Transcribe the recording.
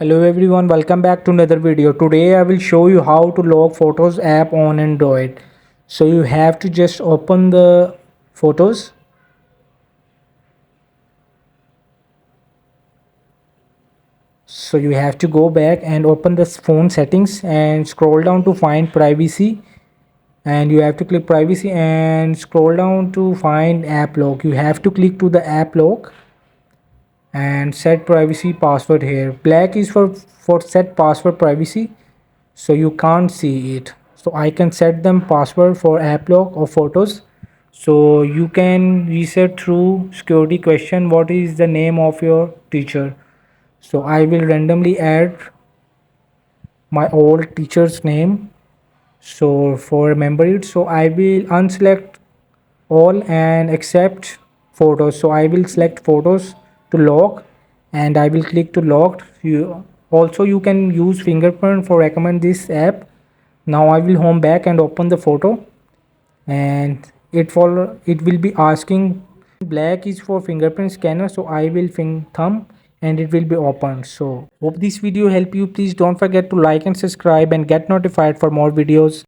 Hello everyone, welcome back to another video. Today I will show you how to lock Photos app on Android. So you have to just open the Photos. So you have to go back and open the phone settings and scroll down to find privacy, and you have to click privacy and scroll down to find app lock. You have to click to the app lock and set privacy password. Here black is for set password privacy, so you can't see it. So I can set them password for app lock or Photos. So you can reset through security question, what is the name of your teacher. So I will randomly add my old teacher's name, so for remember it. So I will unselect all and accept Photos. So I will select Photos to lock, and I will click to lock. You can use fingerprint for recommend this app. Now I will home back and open the photo, and it will be asking. Black is for fingerprint scanner, so I will thumb and it will be opened. So hope this video help you. Please don't forget to like and subscribe and get notified for more videos.